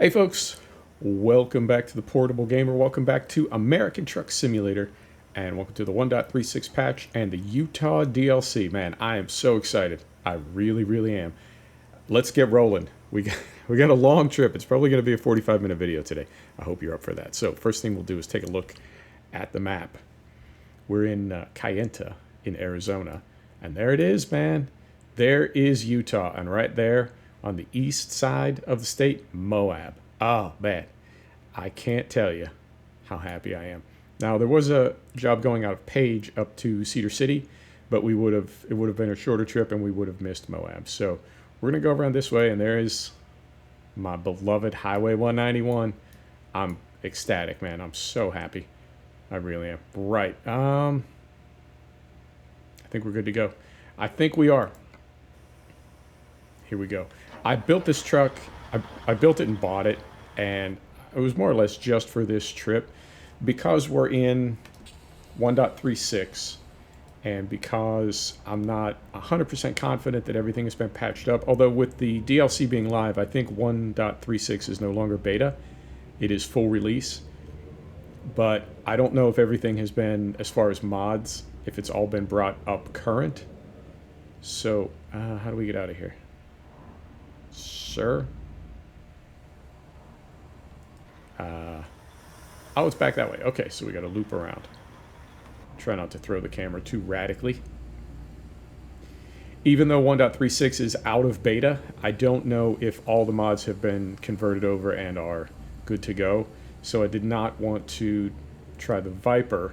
Hey folks, welcome back to the Portable Gamer. Welcome back to American Truck Simulator, and welcome to the 1.36 patch and the Utah DLC. Man, I am so excited. I really am. Let's get rolling. We got a long trip. It's probably going to be a 45-minute video today. I hope you're up for that. So first thing we'll do is take a look at the map. We're in Kayenta in Arizona, and there it is, man. There is Utah, and right there on the east side of the state, Moab. Oh, man. I can't tell you how happy I am. Now, there was a job going out of Page up to Cedar City, but it would have been a shorter trip and we would have missed Moab. So we're going to go around this way, and there is my beloved Highway 191. I'm ecstatic, man. I'm so happy. I really am. Right. I think we're good to go. I think we are. Here we go. I built this truck. I built it and bought it, and it was more or less just for this trip. Because we're in 1.36, and because I'm not 100% confident that everything has been patched up, although with the DLC being live, I think 1.36 is no longer beta. It is full release. But I don't know if everything has been, as far as mods, if it's all been brought up current. So, how do we get out of here? Sir? Oh, it's back that way. Okay, so we got to loop around. Try not to throw the camera too radically. Even though 1.36 is out of beta, I don't know if all the mods have been converted over and are good to go. So I did not want to try the Viper.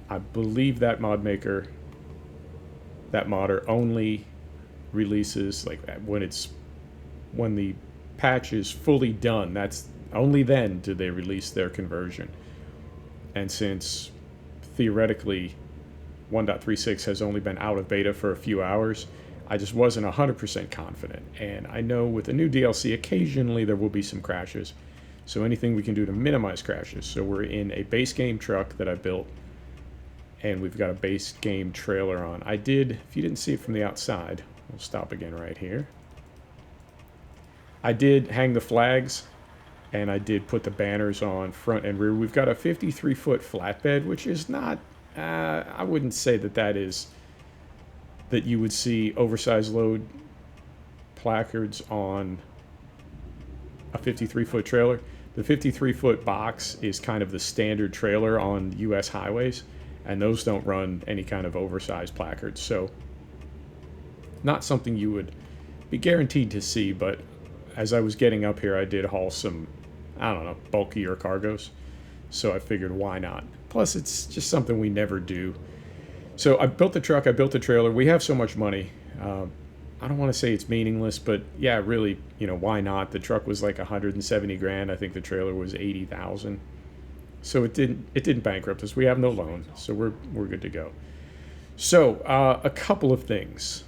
I believe that modder only releases like when the patch is fully done. That's only then do they release their conversion. And since theoretically 1.36 has only been out of beta for a few hours, I just wasn't 100% confident. And I know with the new DLC, occasionally there will be some crashes. So anything we can do to minimize crashes. So we're in a base game truck that I built, and we've got a base game trailer on. I did, if you didn't see it from the outside, we'll stop again right here. I did hang the flags, and I did put the banners on front and rear. We've got a 53-foot flatbed, which is not, I wouldn't say that you would see oversized load placards on a 53-foot trailer. The 53-foot box is kind of the standard trailer on U.S. highways, and those don't run any kind of oversized placards. So not something you would be guaranteed to see, but as I was getting up here, I did haul some, I don't know, bulkier cargoes. So I figured, why not? Plus, it's just something we never do. So I built the truck, I built the trailer. We have so much money. I don't want to say it's meaningless, but yeah, really, why not? The truck was like 170 grand. I think the trailer was 80,000. So it didn't bankrupt us. We have no loan, so we're good to go. So a couple of things.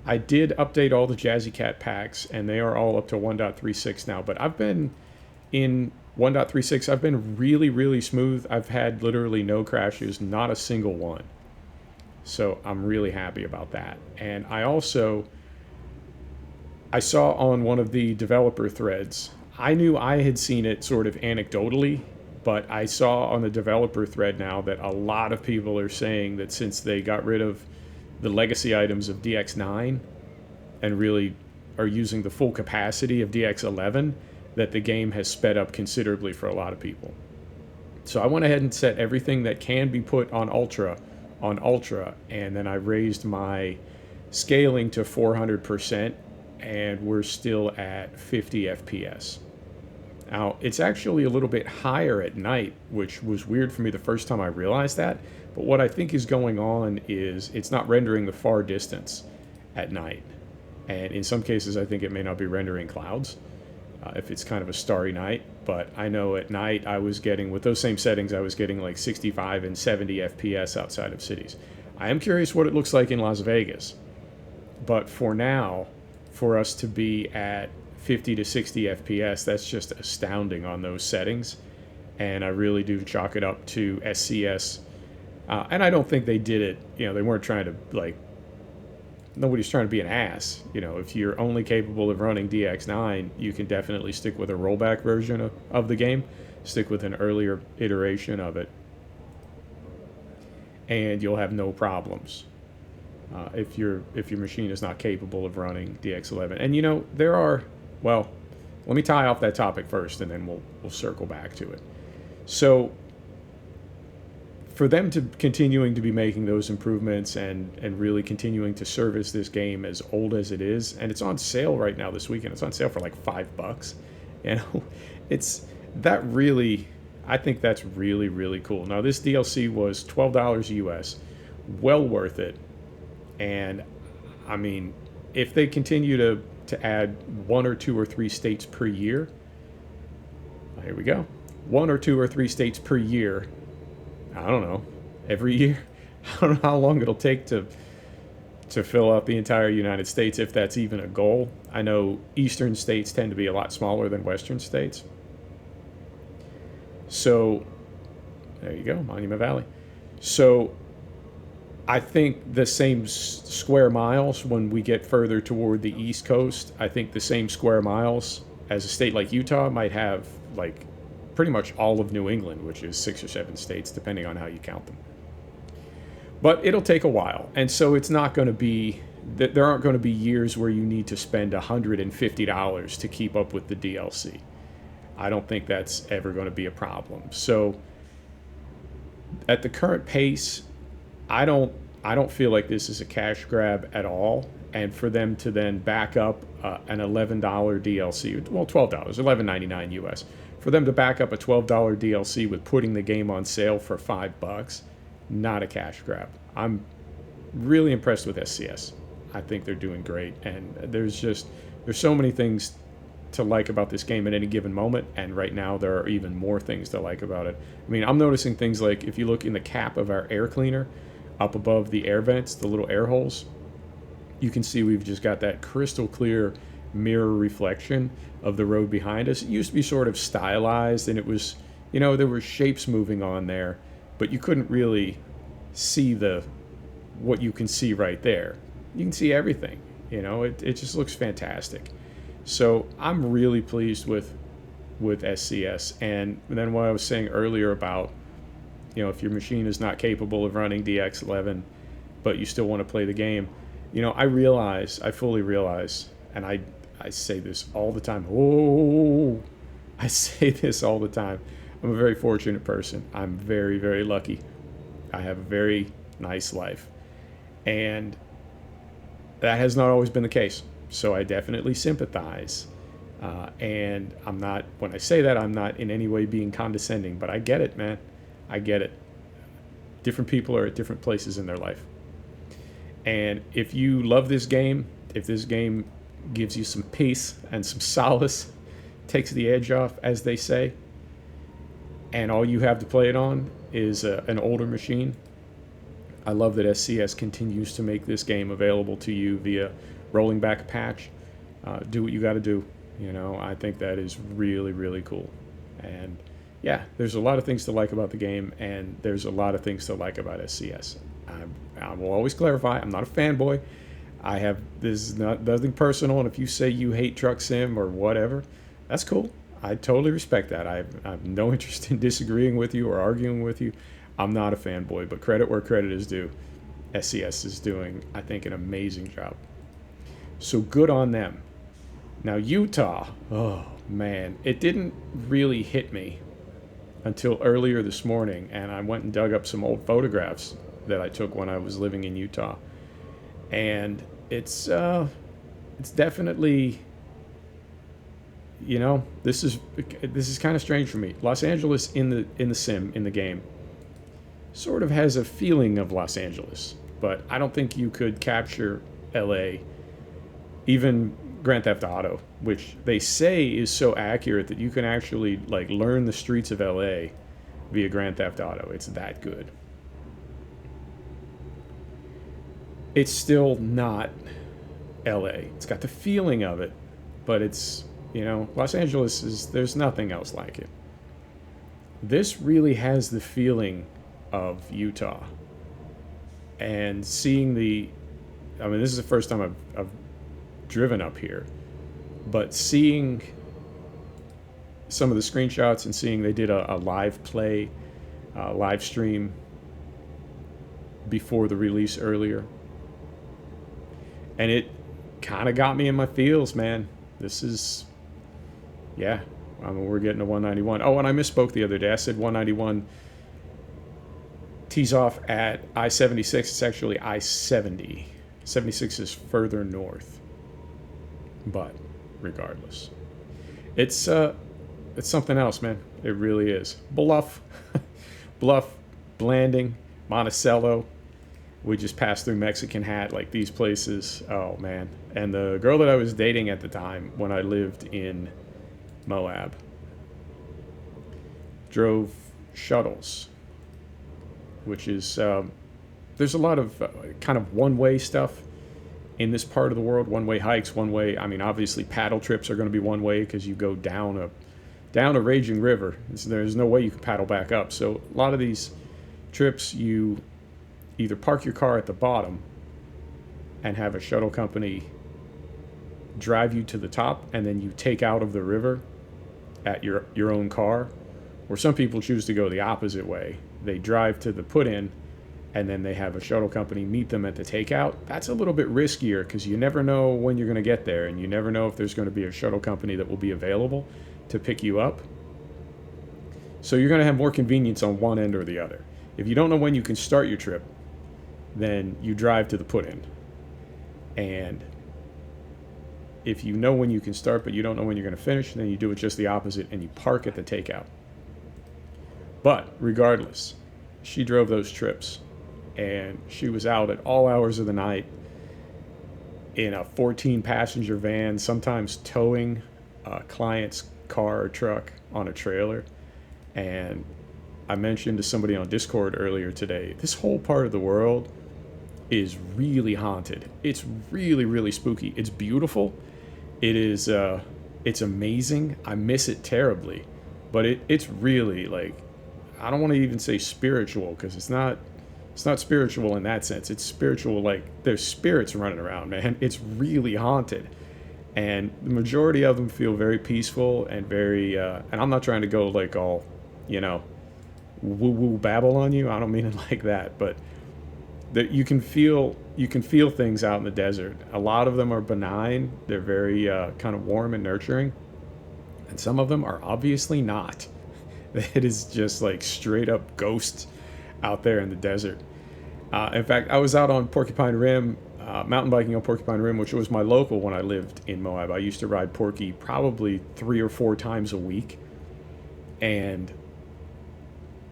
I did update all the Jazzy Cat packs, and they are all up to 1.36 now. But I've been in 1.36. I've been really smooth. I've had literally no crashes, not a single one. So I'm really happy about that. And I saw on one of the developer threads, I knew I had seen it sort of anecdotally, but I saw on the developer thread now that a lot of people are saying that since they got rid of the legacy items of DX9 and really are using the full capacity of DX11, that the game has sped up considerably for a lot of people. So I went ahead and set everything that can be put on Ultra, and then I raised my scaling to 400%, and we're still at 50 FPS. Now, it's actually a little bit higher at night, which was weird for me the first time I realized that, but what I think is going on is it's not rendering the far distance at night, and in some cases I think it may not be rendering clouds if it's kind of a starry night. But I know at night I was getting, with those same settings, I was getting like 65 and 70 FPS outside of cities. I am curious what it looks like in Las Vegas. But for now, for us to be at 50 to 60 FPS, that's just astounding on those settings. And I really do chalk it up to SCS. And I don't think they did it, they weren't trying to like nobody's trying to be an ass. You know, if you're only capable of running DX9, you can definitely stick with a rollback version of the game, stick with an earlier iteration of it, and you'll have no problems. If your machine is not capable of running DX11. And you know, there are, well, let me tie off that topic first, and then we'll circle back to it. So for them to continuing to be making those improvements and really continuing to service this game as old as it is, and it's on sale right now this weekend. It's on sale for like $5. You know, it's that really, I think that's really, really cool. Now this DLC was $12 US, well worth it. And I mean, if they continue to add 1 or 2 or 3 states per year, here we go. 1 or 2 or 3 states per year. I don't know, every year. I don't know how long it'll take to fill out the entire United States, if that's even a goal. I know eastern states tend to be a lot smaller than western states. So there you go, Monument Valley. So I think the same square miles when we get further toward the East Coast, I think the same square miles as a state like Utah might have like pretty much all of New England, which is 6 or 7 states, depending on how you count them. But it'll take a while. And so it's not going to be, there aren't going to be years where you need to spend $150 to keep up with the DLC. I don't think that's ever going to be a problem. So at the current pace, I don't feel like this is a cash grab at all. And for them to then back up an $11 DLC, well, $12, $11.99 US, for them to back up a $12 DLC with putting the game on sale for $5, not a cash grab. I'm really impressed with SCS. I think they're doing great, and there's so many things to like about this game at any given moment, and right now there are even more things to like about it. I mean, I'm noticing things like if you look in the cap of our air cleaner, up above the air vents, the little air holes, you can see we've just got that crystal clear mirror reflection of the road behind us. It used to be sort of stylized, and it was, you know, there were shapes moving on there, but you couldn't really see what you can see right there. You can see everything, you know, it just looks fantastic. So I'm really pleased with SCS. And then what I was saying earlier about, you know, if your machine is not capable of running DX11, but you still want to play the game, you know, I fully realize, and I say this all the time. Oh, I say this all the time. I'm a very fortunate person. I'm very, very lucky. I have a very nice life. And that has not always been the case. So I definitely sympathize. And I'm not, when I say that, I'm not in any way being condescending, but I get it, man. I get it. Different people are at different places in their life. And if you love this game, if this game gives you some peace and some solace, takes the edge off, as they say, and all you have to play it on is an older machine, I love that SCS continues to make this game available to you via rolling back a patch. Do what you got to do. You know, I think that is really, really cool. And yeah, there's a lot of things to like about the game, and there's a lot of things to like about SCS. I will always clarify, I'm not a fanboy. This is nothing personal, and if you say you hate Truck Sim or whatever, that's cool. I totally respect that. I have no interest in disagreeing with you or arguing with you. I'm not a fanboy, but credit where credit is due. SCS is doing, I think, an amazing job. So good on them. Now Utah, oh man, it didn't really hit me until earlier this morning, and I went and dug up some old photographs that I took when I was living in Utah. And it's definitely, you know, this is kind of strange for me. Los Angeles in the game sort of has a feeling of Los Angeles, but I don't think you could capture LA, even Grand Theft Auto, which they say is so accurate that you can actually like learn the streets of LA via Grand Theft Auto. It's that good. It's still not LA. It's got the feeling of it, but it's, you know, Los Angeles there's nothing else like it. This really has the feeling of Utah. And seeing I mean, this is the first time I've driven up here, but seeing some of the screenshots and seeing they did a live play, live stream before the release earlier, and it kind of got me in my feels, man. This is, yeah. I mean, we're getting to 191. Oh, and I misspoke the other day. I said 191 tees off at I-76. It's actually I-70. 76 is further north. But regardless, it's something else, man. It really is. Bluff, Blanding, Monticello. We just passed through Mexican Hat, like these places. Oh, man. And the girl that I was dating at the time when I lived in Moab drove shuttles, which is, there's a lot of kind of one-way stuff in this part of the world. One-way hikes, one-way, I mean, obviously paddle trips are going to be one-way because you go down a raging river. There's no way you can paddle back up. So a lot of these trips, you either park your car at the bottom and have a shuttle company drive you to the top, and then you take out of the river at your own car. Or some people choose to go the opposite way. They drive to the put-in, and then they have a shuttle company meet them at the takeout. That's a little bit riskier because you never know when you're going to get there, and you never know if there's going to be a shuttle company that will be available to pick you up. So you're going to have more convenience on one end or the other. If you don't know when you can start your trip, then you drive to the put-in. And if you know when you can start but you don't know when you're going to finish, then you do it just the opposite and you park at the takeout. But regardless, she drove those trips, and she was out at all hours of the night in a 14-passenger van, sometimes towing a client's car or truck on a trailer. And I mentioned to somebody on Discord earlier today, this whole part of the world is really haunted. It's really, really spooky. It's beautiful. It is, it's amazing. I miss it terribly, but it's really, like, I don't want to even say spiritual, because it's not spiritual in that sense. It's spiritual, like there's spirits running around, man. It's really haunted. And the majority of them feel very peaceful and very, and I'm not trying to go like all, woo-woo babble on you. I don't mean it like that, but that you can feel things out in the desert. A lot of them are benign. They're very kind of warm and nurturing. And some of them are obviously not. It is just like straight up ghosts out there in the desert. In fact, I was out on Porcupine Rim, mountain biking on Porcupine Rim, which was my local when I lived in Moab. I used to ride Porky probably 3 or 4 times a week. And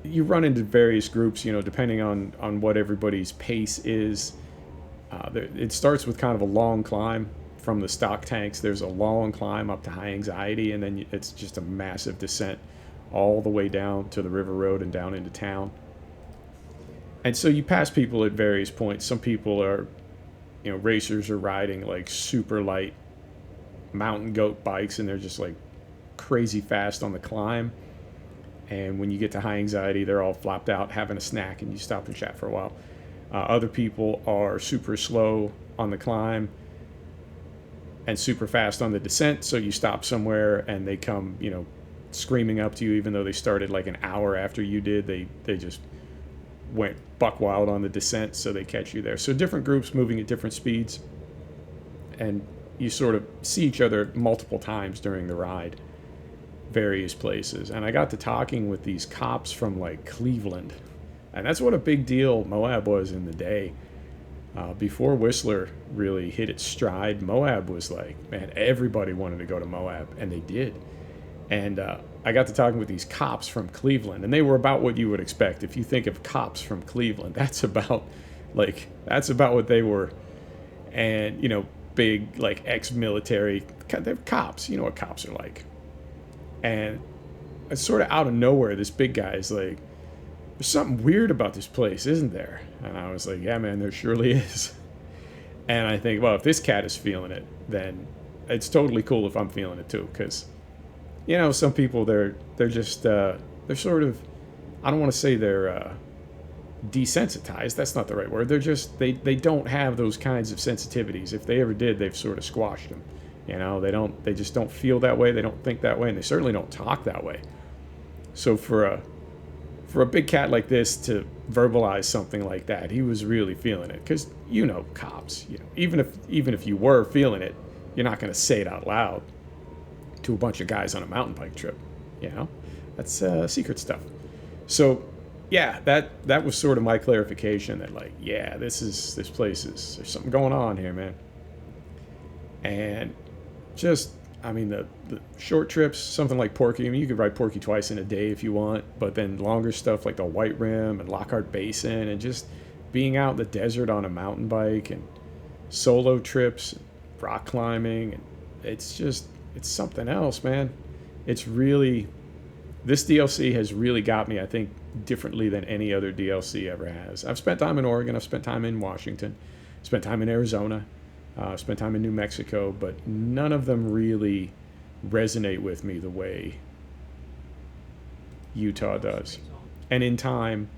you run into various groups, depending on what everybody's pace is. It starts with kind of a long climb from the stock tanks. There's a long climb up to high anxiety, and then it's just a massive descent all the way down to the river road and down into town. And so you pass people at various points. Some people are, racers are riding like super light mountain goat bikes, and they're just like crazy fast on the climb. And when you get to high anxiety, they're all flopped out having a snack, and you stop and chat for a while. Other people are super slow on the climb and super fast on the descent, so you stop somewhere and they come, screaming up to you, even though they started like an hour after you did. They just went buck wild on the descent, so they catch you there. So different groups moving at different speeds, and you sort of see each other multiple times during the ride, various places. And I got to talking with these cops from like Cleveland, and that's what a big deal Moab was in the day. Before Whistler really hit its stride, Moab was like, man, everybody wanted to go to Moab, and they did. And I got to talking with these cops from Cleveland, and they were about what you would expect. If you think of cops from Cleveland, that's about what they were. And, big, like, ex-military, they're cops. You know what cops are like. And it's sort of out of nowhere, this big guy is like, there's something weird about this place, isn't there? And I was like, yeah, man, there surely is. And I think, well, if this cat is feeling it, then it's totally cool if I'm feeling it too, because some people, they're just, they're sort of, I don't want to say they're desensitized. That's not the right word. They're just they don't have those kinds of sensitivities. If they ever did, they've sort of squashed them. You know, they just don't feel that way. They don't think that way, and they certainly don't talk that way. So for a big cat like this to verbalize something like that, he was really feeling it. Because cops, even if you were feeling it, you're not going to say it out loud to a bunch of guys on a mountain bike trip. That's secret stuff. So yeah, that was sort of my clarification that, like, yeah, this place there's something going on here, man. And just, I mean, the short trips, something like Porky. I mean, you could ride Porky twice in a day if you want, but then longer stuff like the White Rim and Lockhart Basin, and just being out in the desert on a mountain bike, and solo trips, and rock climbing, and it's something else, man. It's really, this DLC has really got me, I think, differently than any other DLC ever has. I've spent time in Oregon, I've spent time in Washington, spent time in Arizona, spent time in New Mexico, but none of them really resonate with me the way Utah does. And in time,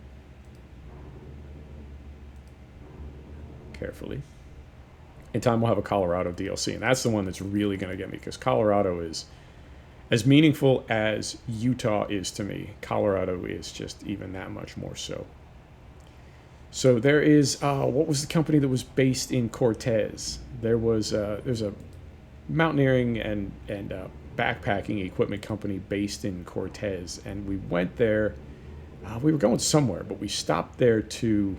carefully, in time we'll have a Colorado DLC, and that's the one that's really going to get me, because Colorado is as meaningful as Utah is to me. Colorado is just even that much more so. So there is, what was the company that was based in Cortez? There's a mountaineering and backpacking equipment company based in Cortez, and we went there. We were going somewhere, but we stopped there to,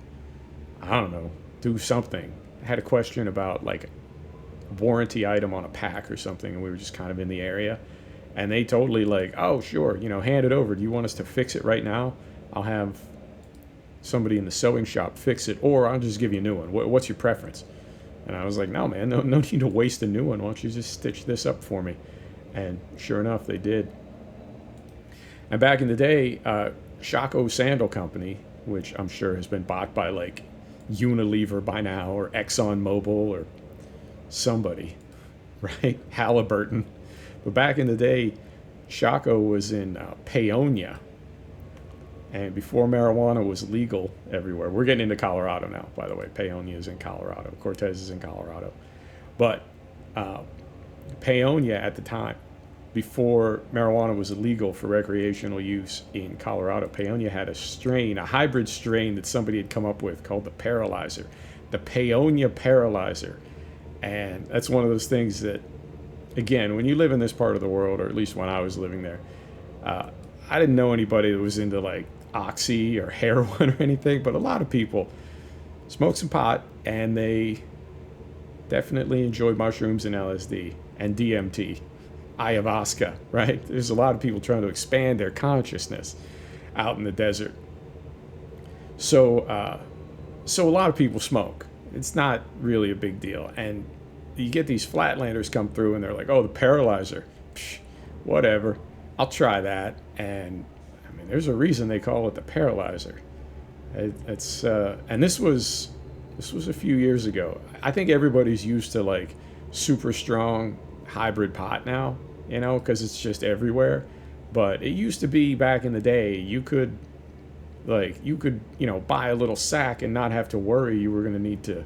I don't know, do something. I had a question about like a warranty item on a pack or something, and we were just kind of in the area. And they totally like, oh, sure, hand it over. Do you want us to fix it right now? I'll have somebody in the sewing shop fix it, or I'll just give you a new one. What's your preference? And I was like, no, man, no need to waste a new one. Why don't you just stitch this up for me? And sure enough, they did. And back in the day, Shaco Sandal Company, which I'm sure has been bought by like Unilever by now, or ExxonMobil, or somebody, right? Halliburton. But back in the day, Shaco was in Paonia. And before marijuana was legal everywhere. We're getting into Colorado now, by the way. Paonia is in Colorado. Cortez is in Colorado. But Paonia at the time, before marijuana was illegal for recreational use in Colorado, Paonia had a hybrid strain that somebody had come up with called the Paralyzer. The Paonia Paralyzer. And that's one of those things that, again, when you live in this part of the world, or at least when I was living there, I didn't know anybody that was into like oxy or heroin or anything, but a lot of people smoke some pot, and they definitely enjoy mushrooms and LSD and DMT, ayahuasca, right? There's a lot of people trying to expand their consciousness out in the desert. So a lot of people smoke. It's not really a big deal. And you get these flatlanders come through, and they're like, oh, the Paralyzer. Psh, whatever. I'll try that. And I mean, there's a reason they call it the Paralyzer. It's and this was a few years ago. I think everybody's used to like super strong hybrid pot now, because it's just everywhere. But it used to be back in the day, you could buy a little sack and not have to worry you were going to need to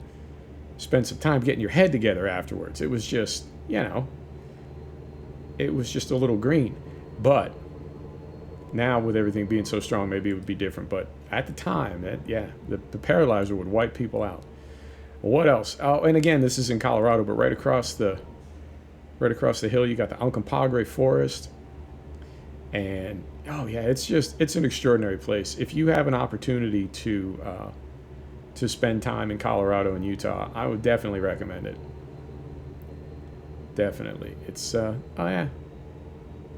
spend some time getting your head together afterwards. It was just, it was just a little green. But now with everything being so strong, maybe it would be different. But at the time, the Paralyzer would wipe people out. What else? Oh, and again, this is in Colorado, but right across the hill, you got the Uncompahgre Forest. And oh yeah, it's an extraordinary place. If you have an opportunity to spend time in Colorado and Utah, I would definitely recommend it. Definitely. It's oh yeah,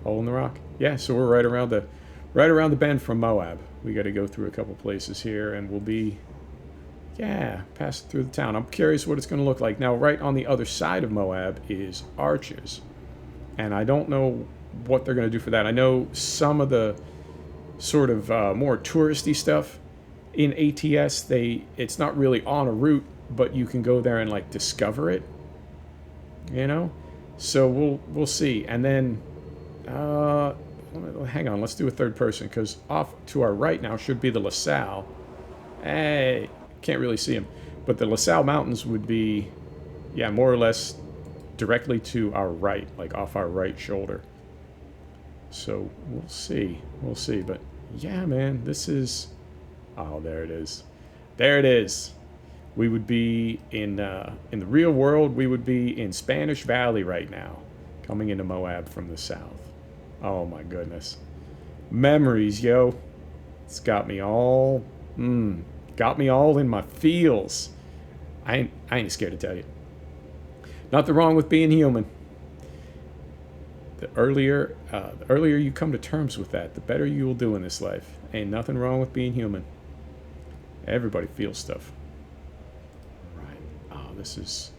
Hole in the Rock. Yeah, so we're right around the bend from Moab. We got to go through a couple places here, and we'll be passing through the town. I'm curious what it's going to look like. Now, right on the other side of Moab is Arches, and I don't know what they're going to do for that. I know some of the sort of more touristy stuff in ATS, it's not really on a route, but you can go there and like discover it, so we'll see. And then hang on, let's do a third person, because off to our right now should be the LaSalle, Hey, can't really see them. But the LaSalle Mountains would be, yeah, more or less directly to our right, like off our right shoulder. So we'll see. We'll see. But yeah, man, this is. Oh, there it is. There it is. We would be in the real world. We would be in Spanish Valley right now, coming into Moab from the south. Oh my goodness, memories, yo. It's got me all, got me all in my feels. I ain't scared to tell you. Nothing wrong with being human. The earlier you come to terms with that, the better you will do in this life. Ain't nothing wrong with being human. Everybody feels stuff. Right. Oh, this is.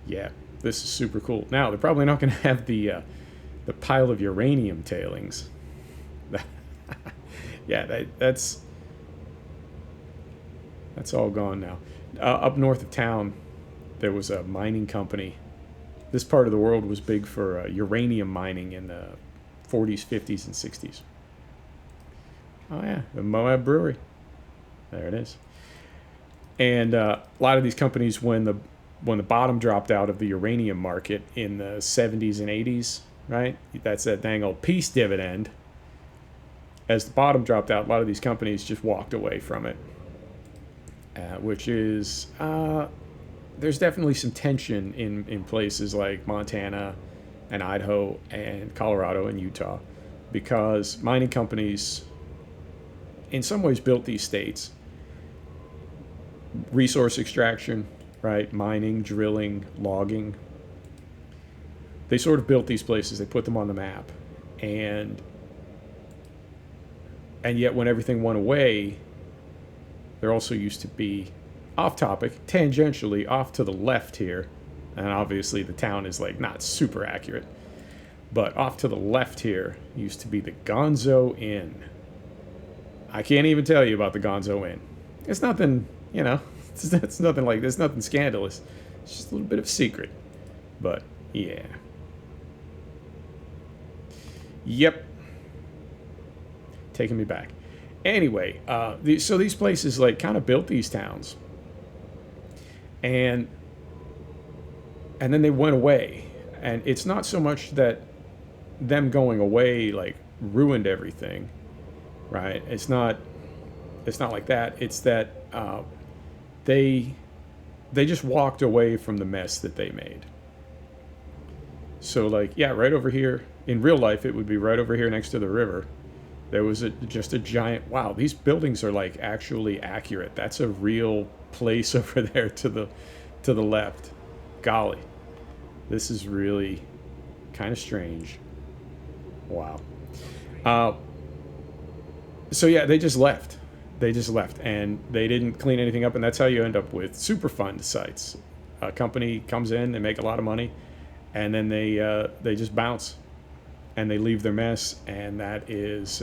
Yeah, this is super cool. Now they're probably not going to have the pile of uranium tailings. Yeah, that's all gone now. Up north of town, there was a mining company. This part of the world was big for uranium mining in the 40s, 50s, and 60s. Oh yeah, the Moab Brewery. There it is. And a lot of these companies, when the bottom dropped out of the uranium market in the 70s and 80s, right? That's that dang old peace dividend. As the bottom dropped out, a lot of these companies just walked away from it, which is there's definitely some tension in places like Montana and Idaho and Colorado and Utah, because mining companies in some ways built these states. Resource extraction, right? Mining, drilling, logging. They sort of built these places. They put them on the map. And yet when everything went away, there also used to be, off topic, tangentially off to the left here, and obviously the town is like not super accurate, but off to the left here used to be the Gonzo Inn. I can't even tell you about the Gonzo Inn. It's nothing, it's nothing like this, nothing scandalous. It's just a little bit of secret. But yeah. Yep. Taking me back. Anyway, so these places like kind of built these towns, and then they went away. And it's not so much that them going away like ruined everything, right? It's not like that. It's that they just walked away from the mess that they made. So like, yeah, right over here in real life, it would be right over here next to the river. There was just a giant, wow, these buildings are like actually accurate. That's a real place over there to the left. Golly, this is really kind of strange. Wow. So yeah, they just left. And they didn't clean anything up, and that's how you end up with Superfund sites. A company comes in, they make a lot of money, and then they just bounce. And they leave their mess, and that is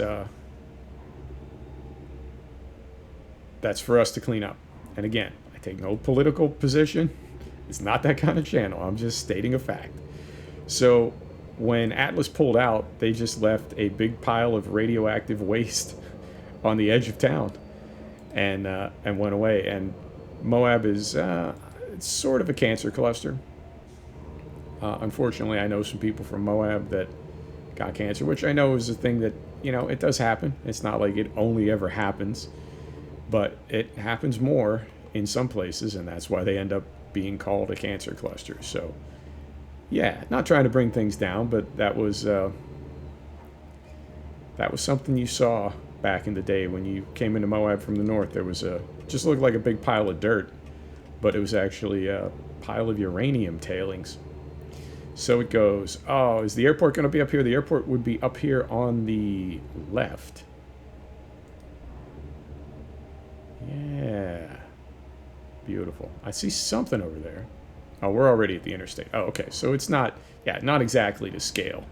that's for us to clean up. And again, I take no political position. It's not that kind of channel. I'm just stating a fact. So when Atlas pulled out, they just left a big pile of radioactive waste on the edge of town, and went away. And Moab is it's sort of a cancer cluster. Unfortunately, I know some people from Moab that got cancer, which I know is a thing that, it does happen. It's not like it only ever happens, but it happens more in some places, and that's why they end up being called a cancer cluster. So, yeah, not trying to bring things down, but that was something you saw back in the day when you came into Moab from the north. There was just looked like a big pile of dirt, but it was actually a pile of uranium tailings. So it goes, oh, is the airport going to be up here? The airport would be up here on the left. Yeah. Beautiful. I see something over there. Oh, we're already at the interstate. Oh, okay. So it's not exactly to scale.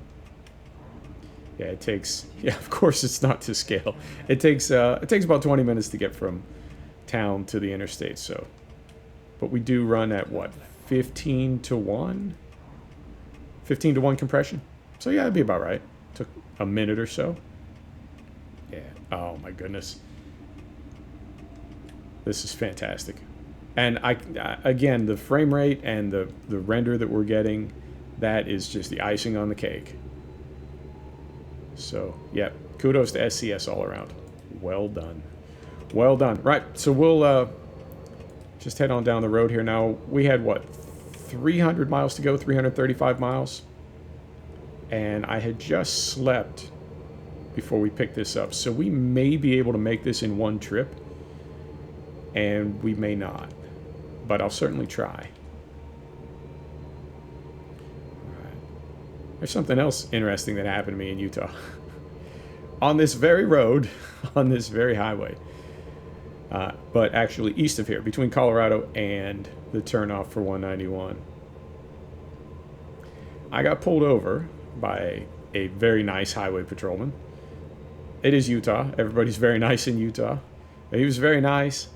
Yeah, it takes, of course it's not to scale. It takes about 20 minutes to get from town to the interstate, so. But we do run at what, 15 to 1? 15 to 1 compression. So yeah, that'd be about right. Took a minute or so. Yeah. Oh my goodness. This is fantastic. And again, the frame rate and the render that we're getting, that is just the icing on the cake. So, yeah, kudos to SCS all around. Well done. Well done. Right, so we'll just head on down the road here now. We had, what, 300 miles to go, 335 miles? And I had just slept before we picked this up. So we may be able to make this in one trip, and we may not. But I'll certainly try. All right. There's something else interesting that happened to me in Utah. On this very road, on this very highway, but actually east of here, between Colorado and the turnoff for 191, I got pulled over by a very nice highway patrolman. It is Utah. Everybody's very nice in Utah. He was very nice,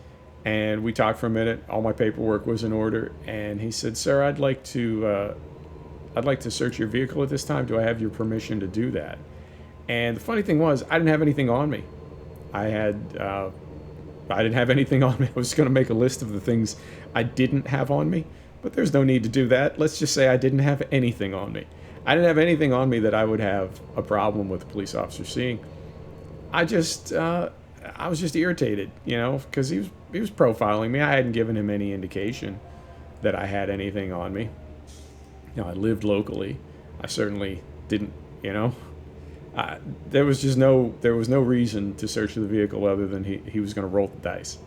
and we talked for a minute. All my paperwork was in order, and he said, "Sir, I'd like to search your vehicle at this time. Do I have your permission to do that?" And the funny thing was, I didn't have anything on me. I didn't have anything on me. I was going to make a list of the things I didn't have on me, but there's no need to do that. Let's just say I didn't have anything on me. I didn't have anything on me that I would have a problem with a police officer seeing. I was just irritated, because he was profiling me. I hadn't given him any indication that I had anything on me. I lived locally. I certainly didn't, there was no reason to search the vehicle other than he was going to roll the dice.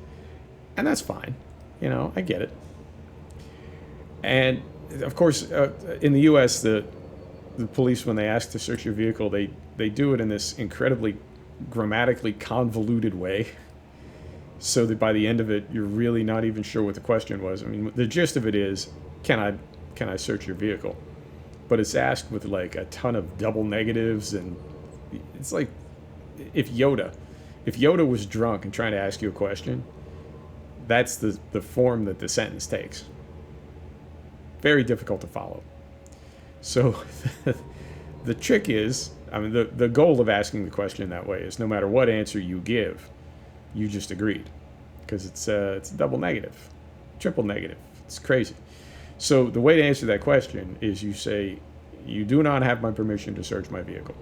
And that's fine. I get it. And of course, in the U.S., the police, when they ask to search your vehicle, they do it in this incredibly grammatically convoluted way, so that by the end of it, you're really not even sure what the question was. I mean, the gist of it is, can I search your vehicle? But it's asked with like a ton of double negatives, and it's like if Yoda was drunk and trying to ask you a question, that's the form that the sentence takes. Very difficult to follow. So the trick is, the goal of asking the question that way is no matter what answer you give, you just agreed. Because it's a double negative, triple negative. It's crazy. So the way to answer that question is you say, "You do not have my permission to search my vehicle."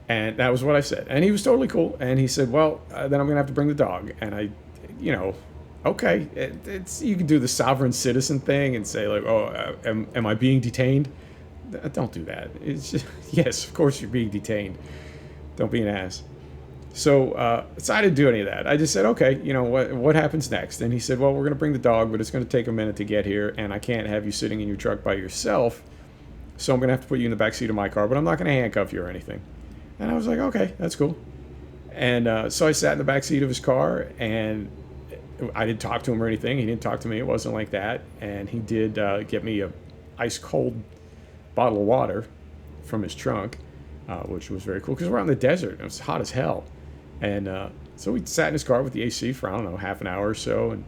And that was what I said. And he was totally cool. And he said, "Well, then I'm going to have to bring the dog." And I, okay. You can do the sovereign citizen thing and say, like, "Oh, am I being detained?" Don't do that. It's just, yes, of course you're being detained. Don't be an ass. So I didn't do any of that. I just said, okay, what happens next? And he said, well, we're going to bring the dog, but it's going to take a minute to get here, and I can't have you sitting in your truck by yourself, so I'm going to have to put you in the back seat of my car, but I'm not going to handcuff you or anything. And I was like, okay, that's cool. And so I sat in the back seat of his car, and I didn't talk to him or anything. He didn't talk to me. It wasn't like that. And he did get me a ice-cold bottle of water from his trunk, which was very cool because we're out in the desert. It was hot as hell. And so we sat in his car with the AC for, I don't know, half an hour or so. And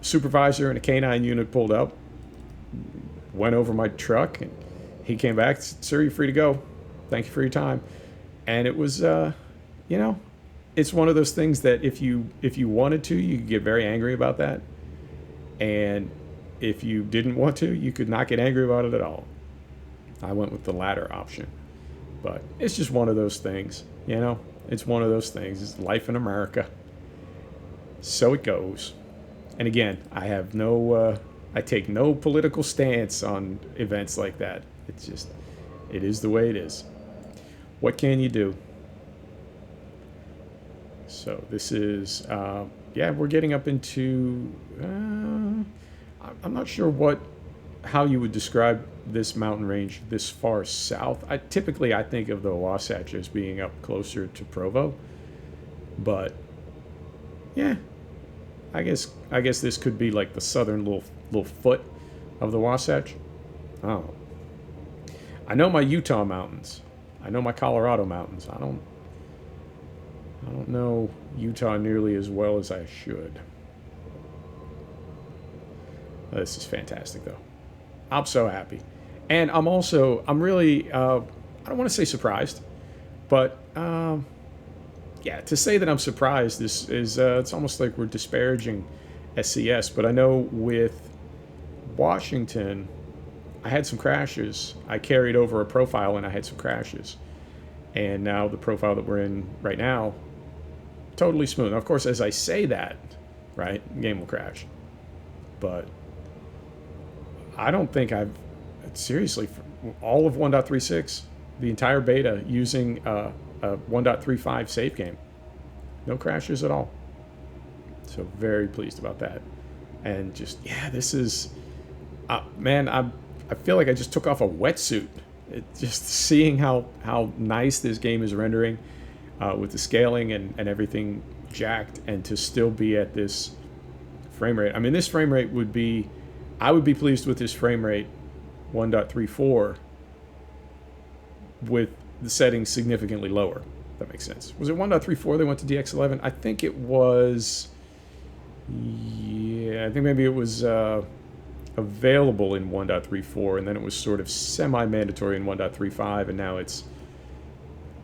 a supervisor and a canine unit pulled up, went over my truck, and he came back, said, "Sir, you're free to go. Thank you for your time." And it was, it's one of those things that if you wanted to, you could get very angry about that. And if you didn't want to, you could not get angry about it at all. I went with the latter option. But it's just one of those things, It's one of those things. It's life in America. So it goes. And again, I take no political stance on events like that. It is the way it is. What can you do? So this is, we're getting up into, I'm not sure how you would describe this mountain range this far south. I think of the Wasatch as being up closer to Provo, but yeah, I guess this could be like the southern little foot of the Wasatch. Oh, I know my Utah mountains. I know my Colorado mountains. I don't know Utah nearly as well as I should. This is fantastic, though. I'm so happy. And I'm really, I don't want to say surprised, but yeah, to say that I'm surprised is it's almost like we're disparaging SCS. But I know with Washington, I had some crashes. I carried over a profile and I had some crashes. And now the profile that we're in right now, totally smooth. Now, of course, as I say that, right, the game will crash. But I don't think I've, seriously, all of 1.36, the entire beta using a 1.35 save game. No crashes at all. So very pleased about that. And just, yeah, this is, man, I feel like I just took off a wetsuit. Just seeing how nice this game is rendering with the scaling and everything jacked, and to still be at this frame rate. I mean, this frame rate would be, I would be pleased with this frame rate 1.34 with the settings significantly lower. That makes sense. Was it 1.34 they went to DX11? I think it was, yeah, I think maybe it was available in 1.34, and then it was sort of semi-mandatory in 1.35, and now it's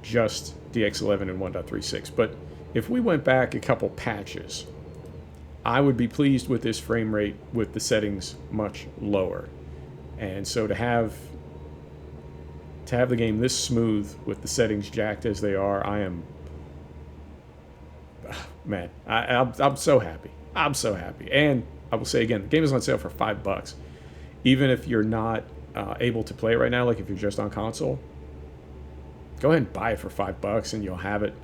just DX11 and 1.36. But if we went back a couple patches, I would be pleased with this frame rate with the settings much lower. And so to have the game this smooth with the settings jacked as they are, I am, man, I'm so happy. I'm so happy. And I will say again, the game is on sale for $5. Even if you're not able to play it right now, like if you're just on console, go ahead and buy it for $5 and you'll have it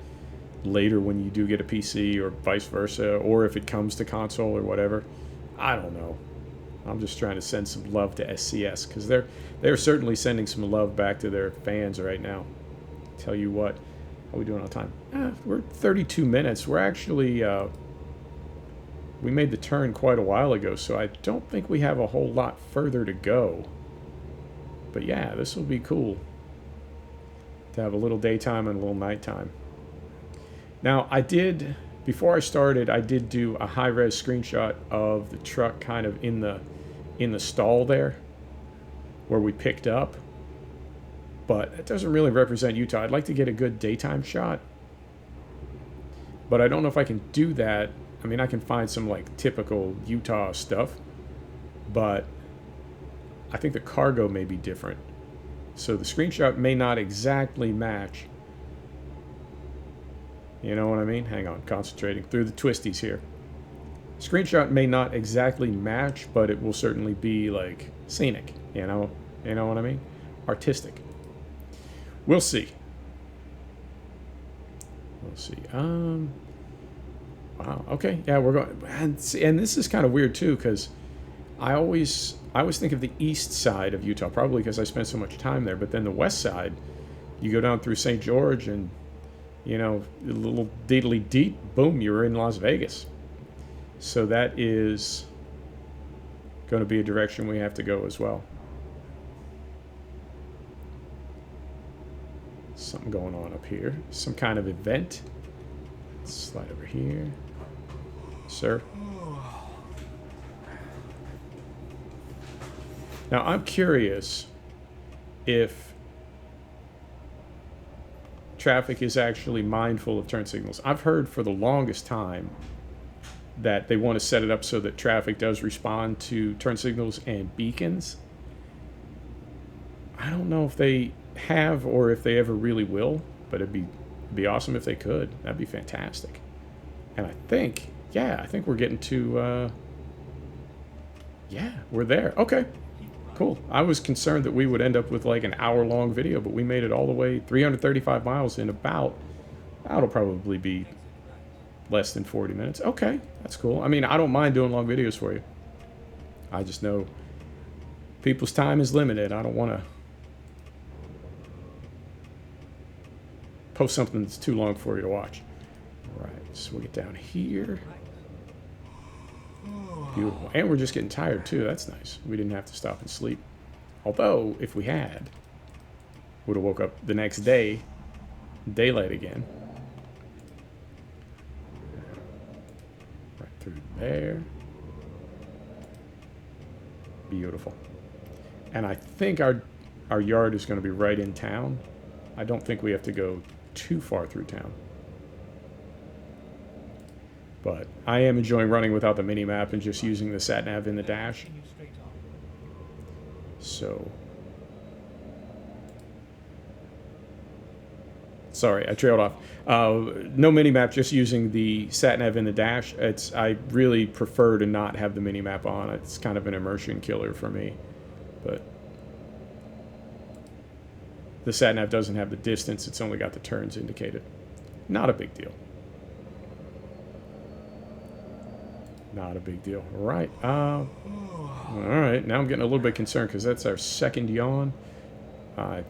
later when you do get a PC, or vice versa, or if it comes to console or whatever. I don't know. I'm just trying to send some love to SCS, because they're certainly sending some love back to their fans right now. Tell you what, how are we doing on time? We're 32 minutes. We're actually we made the turn quite a while ago, so I don't think we have a whole lot further to go. But yeah, this will be cool to have a little daytime and a little nighttime. Now, before I started, I did do a high-res screenshot of the truck kind of in the stall there where we picked up. But it doesn't really represent Utah. I'd like to get a good daytime shot, but I don't know if I can do that. I mean, I can find some like typical Utah stuff, but I think the cargo may be different. So the screenshot may not exactly match. You know what I mean? Hang on, concentrating through the twisties here. Screenshot may not exactly match, but it will certainly be like scenic, you know what I mean? Artistic. We'll see. We'll see. Wow. Okay. Yeah, we're going, and this is kind of weird too, because I always think of the east side of Utah, probably because I spent so much time there. But then the west side, you go down through St. George, and you know, a little deedly deep, boom, you're in Las Vegas. So that is going to be a direction we have to go as well. Something going on up here. Some kind of event. Let's slide over here. Sir. Now, I'm curious if traffic is actually mindful of turn signals. I've heard for the longest time that they want to set it up so that traffic does respond to turn signals and beacons. I don't know if they have or if they ever really will, but it'd be awesome if they could. That'd be fantastic. And I think we're getting to, yeah, we're there. Okay, cool. I was concerned that we would end up with like an hour-long video, but we made it all the way 335 miles in that'll probably be less than 40 minutes. Okay, that's cool. I mean, I don't mind doing long videos for you. I just know people's time is limited. I don't want to post something that's too long for you to watch. All right, so we'll get down here. Beautiful. And we're just getting tired too. That's nice. We didn't have to stop and sleep. Although, if we had, would have woke up the next day, daylight again. Right through there. Beautiful. And I think our yard is going to be right in town. I don't think we have to go too far through town. But I am enjoying running without the mini-map and just using the sat-nav in the dash. So, sorry, I trailed off. No mini-map, just using the sat-nav in the dash. I really prefer to not have the mini-map on. It's kind of an immersion killer for me. But the sat-nav doesn't have the distance. It's only got the turns indicated. Not a big deal. Not a big deal. All right. All right. Now I'm getting a little bit concerned because that's our second yawn. I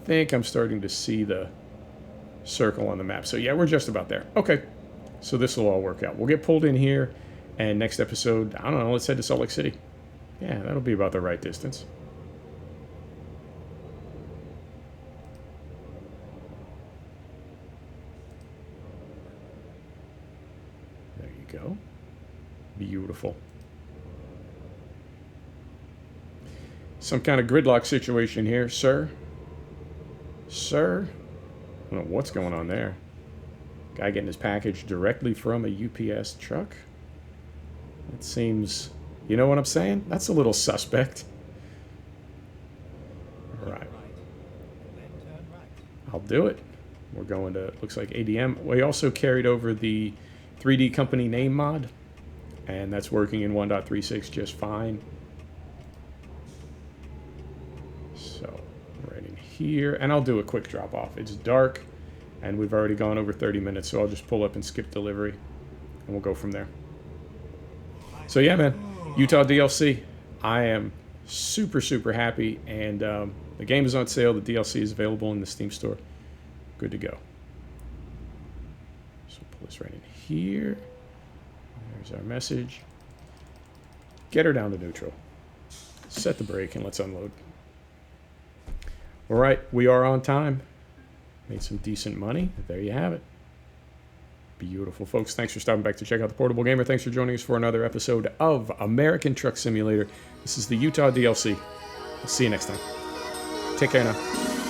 think I'm starting to see the circle on the map. So yeah, we're just about there. Okay. So this will all work out. We'll get pulled in here, and next episode, I don't know, let's head to Salt Lake City. Yeah, that'll be about the right distance. There you go. Beautiful. Some kind of gridlock situation here, sir. Sir? I don't know what's going on there. Guy getting his package directly from a UPS truck? That seems... You know what I'm saying? That's a little suspect. All right. I'll do it. We're going to, looks like ADM. We also carried over the 3D company name mod, and that's working in 1.36 just fine. So, right in here, and I'll do a quick drop off. It's dark, and we've already gone over 30 minutes, so I'll just pull up and skip delivery, and we'll go from there. So yeah, man, Utah DLC. I am super, super happy, and the game is on sale. The DLC is available in the Steam store. Good to go. So pull this right in here. There's our message. Get her down to neutral. Set the brake and let's unload. All right, we are on time. Made some decent money. There you have it. Beautiful, folks. Thanks for stopping back to check out the Portable Gamer. Thanks for joining us for another episode of American Truck Simulator. This is the Utah DLC. I'll see you next time. Take care now.